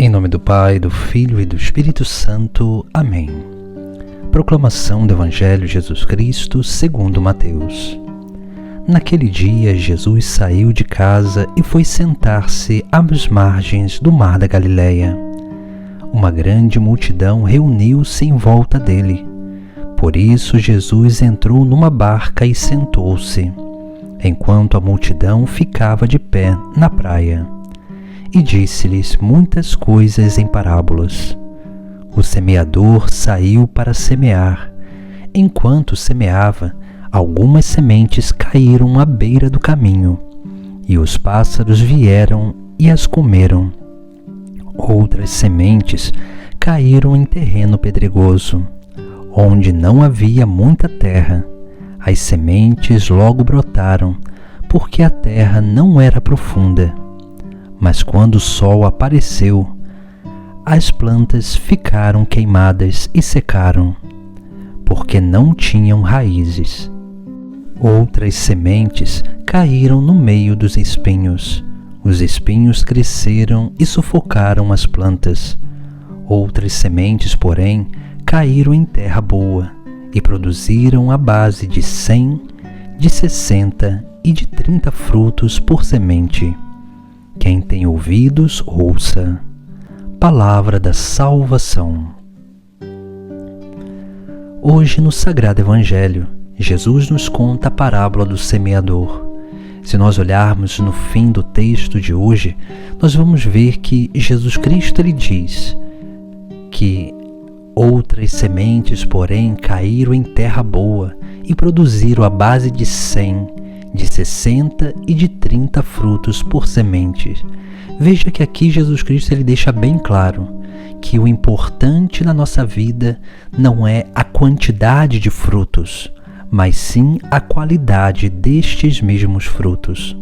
Em nome do Pai, do Filho e do Espírito Santo. Amém. Proclamação do Evangelho de Jesus Cristo segundo Mateus. Naquele dia, Jesus saiu de casa e foi sentar-se às margens do mar da Galileia. Uma grande multidão reuniu-se em volta dele. Por isso, Jesus entrou numa barca e sentou-se, enquanto a multidão ficava de pé na praia. E disse-lhes muitas coisas em parábolas. O semeador saiu para semear. Enquanto semeava, algumas sementes caíram à beira do caminho, e os pássaros vieram e as comeram. Outras sementes caíram em terreno pedregoso, onde não havia muita terra. As sementes logo brotaram, porque a terra não era profunda. Mas quando o sol apareceu, as plantas ficaram queimadas e secaram, porque não tinham raízes. Outras sementes caíram no meio dos espinhos. Os espinhos cresceram e sufocaram as plantas. Outras sementes, porém, caíram em terra boa e produziram a base de 100, de 60 e de 30 frutos por semente. Quem tem ouvidos, ouça. Palavra da salvação. Hoje, no Sagrado Evangelho, Jesus nos conta a parábola do semeador. Se nós olharmos no fim do texto de hoje, nós vamos ver que Jesus Cristo ele diz que outras sementes, porém, caíram em terra boa e produziram a base de 100, de 60 e de 30 frutos por semente. Veja que aqui Jesus Cristo ele deixa bem claro que o importante na nossa vida não é a quantidade de frutos, mas sim a qualidade destes mesmos frutos.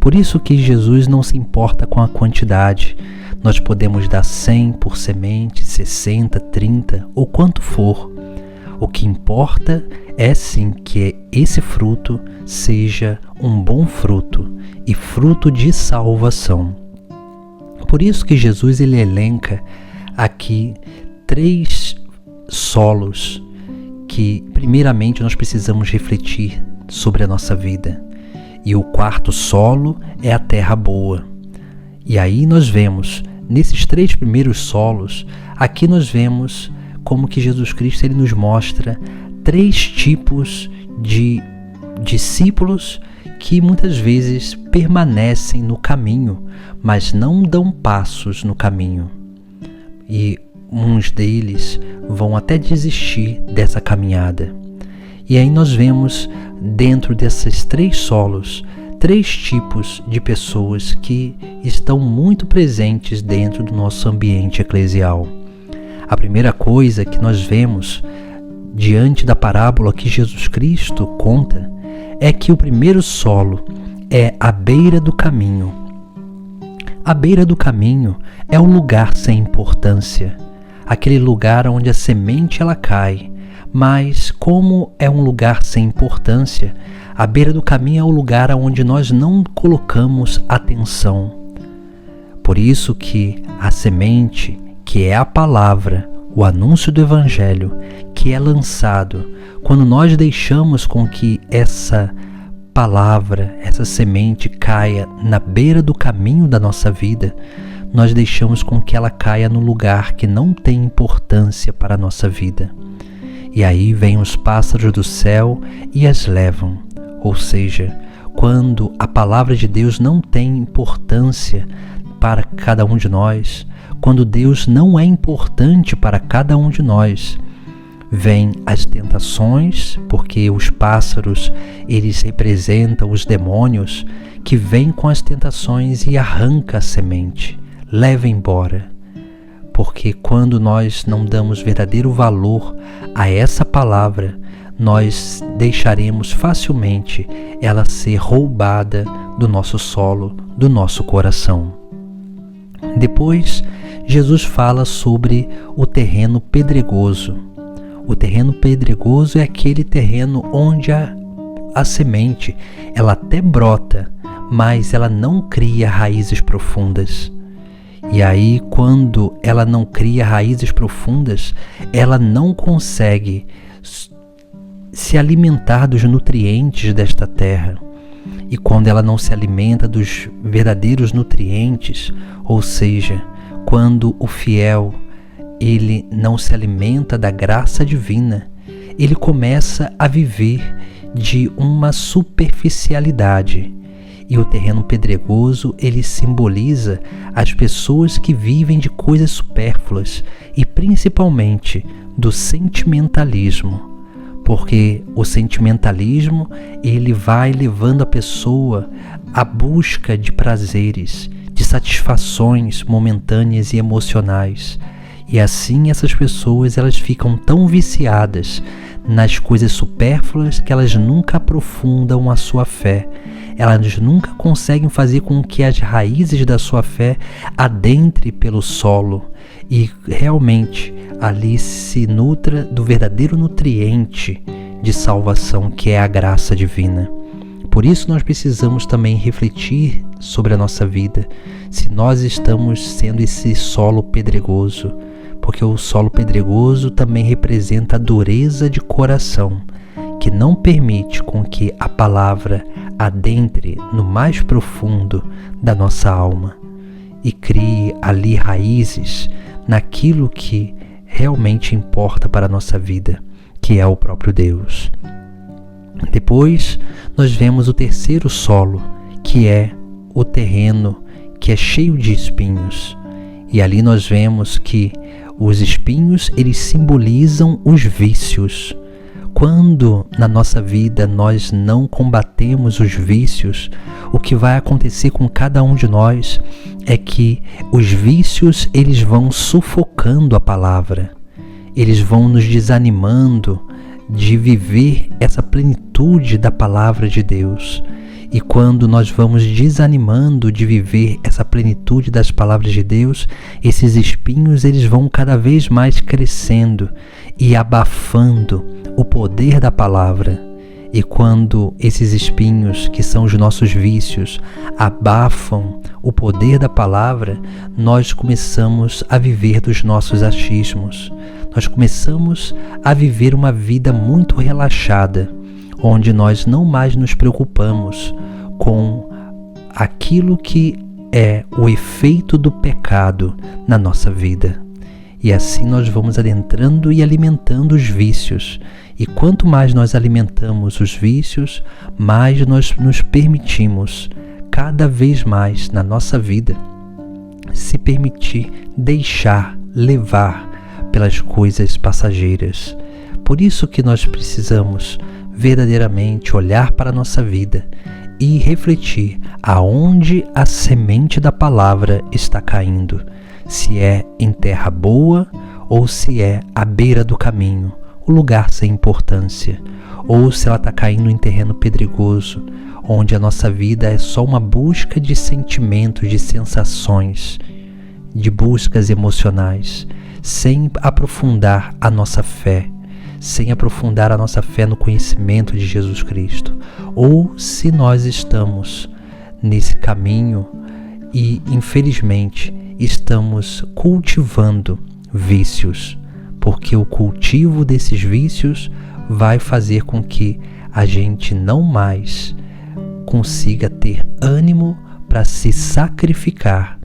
Por isso que Jesus não se importa com a quantidade. Nós podemos dar 100 por semente, 60, 30 ou quanto for. O que importa é sim que esse fruto seja um bom fruto e fruto de salvação. Por isso que Jesus ele elenca aqui 3 solos que primeiramente nós precisamos refletir sobre a nossa vida. E o quarto solo é a terra boa. E aí nós vemos, nesses 3 primeiros solos, aqui nós vemos como que Jesus Cristo ele nos mostra 3 tipos de discípulos que muitas vezes permanecem no caminho, mas não dão passos no caminho. E uns deles vão até desistir dessa caminhada. E aí nós vemos dentro desses 3 solos, 3 tipos de pessoas que estão muito presentes dentro do nosso ambiente eclesial. A primeira coisa que nós vemos diante da parábola que Jesus Cristo conta é que o primeiro solo é a beira do caminho. A beira do caminho é um lugar sem importância, aquele lugar onde a semente ela cai, mas como é um lugar sem importância, a beira do caminho é o lugar onde nós não colocamos atenção. Por isso que a semente, que é a palavra, o anúncio do Evangelho, que é lançado, quando nós deixamos com que essa palavra, essa semente caia na beira do caminho da nossa vida, nós deixamos com que ela caia no lugar que não tem importância para a nossa vida. E aí vêm os pássaros do céu e as levam. Ou seja, quando a palavra de Deus não tem importância para cada um de nós, quando Deus não é importante para cada um de nós, vêm as tentações, porque os pássaros, eles representam os demônios que vêm com as tentações e arranca a semente, leva embora. Porque quando nós não damos verdadeiro valor a essa palavra, nós deixaremos facilmente ela ser roubada do nosso solo, do nosso coração. Depois, Jesus fala sobre o terreno pedregoso. O terreno pedregoso é aquele terreno onde a semente, ela até brota, mas ela não cria raízes profundas. E aí, quando ela não cria raízes profundas, ela não consegue se alimentar dos nutrientes desta terra. E quando ela não se alimenta dos verdadeiros nutrientes, ou seja, quando o fiel ele não se alimenta da graça divina, ele começa a viver de uma superficialidade. E o terreno pedregoso, ele simboliza as pessoas que vivem de coisas supérfluas e principalmente do sentimentalismo. Porque o sentimentalismo, ele vai levando a pessoa à busca de prazeres, de satisfações momentâneas e emocionais. E assim essas pessoas elas ficam tão viciadas nas coisas supérfluas que elas nunca aprofundam a sua fé. Elas nunca conseguem fazer com que as raízes da sua fé adentre pelo solo e realmente ali se nutra do verdadeiro nutriente de salvação, que é a graça divina. Por isso nós precisamos também refletir sobre a nossa vida, se nós estamos sendo esse solo pedregoso, porque o solo pedregoso também representa a dureza de coração, que não permite com que a palavra adentre no mais profundo da nossa alma e crie ali raízes naquilo que realmente importa para a nossa vida, que é o próprio Deus. Depois nós vemos o terceiro solo, que é o terreno que é cheio de espinhos. E ali nós vemos que os espinhos, eles simbolizam os vícios. Quando na nossa vida nós não combatemos os vícios, o que vai acontecer com cada um de nós é que os vícios eles vão sufocando a palavra, eles vão nos desanimando de viver essa plenitude da palavra de Deus. E quando nós vamos desanimando de viver essa plenitude das palavras de Deus, esses espinhos eles vão cada vez mais crescendo e abafando o poder da palavra. E quando esses espinhos, que são os nossos vícios, abafam o poder da palavra, nós começamos a viver dos nossos achismos. Nós começamos a viver uma vida muito relaxada, onde nós não mais nos preocupamos com aquilo que é o efeito do pecado na nossa vida. E assim nós vamos adentrando e alimentando os vícios. E quanto mais nós alimentamos os vícios, mais nós nos permitimos, cada vez mais na nossa vida, se permitir deixar levar pelas coisas passageiras. Por isso que nós precisamos verdadeiramente olhar para a nossa vida e refletir aonde a semente da palavra está caindo, se é em terra boa ou se é à beira do caminho, o lugar sem importância, ou se ela está caindo em terreno pedregoso, onde a nossa vida é só uma busca de sentimentos, de sensações, de buscas emocionais, sem aprofundar a nossa fé, sem aprofundar a nossa fé no conhecimento de Jesus Cristo. Ou se nós estamos nesse caminho e, infelizmente, estamos cultivando vícios, porque o cultivo desses vícios vai fazer com que a gente não mais consiga ter ânimo para se sacrificar,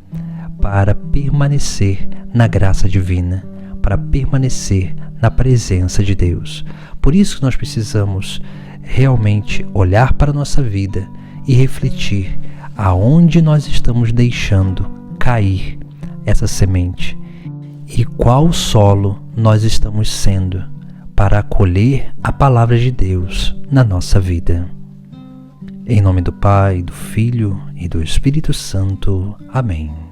para permanecer na graça divina, para permanecer na presença de Deus. Por isso que nós precisamos realmente olhar para a nossa vida e refletir aonde nós estamos deixando cair essa semente e qual solo nós estamos sendo para acolher a palavra de Deus na nossa vida. Em nome do Pai, do Filho e do Espírito Santo. Amém.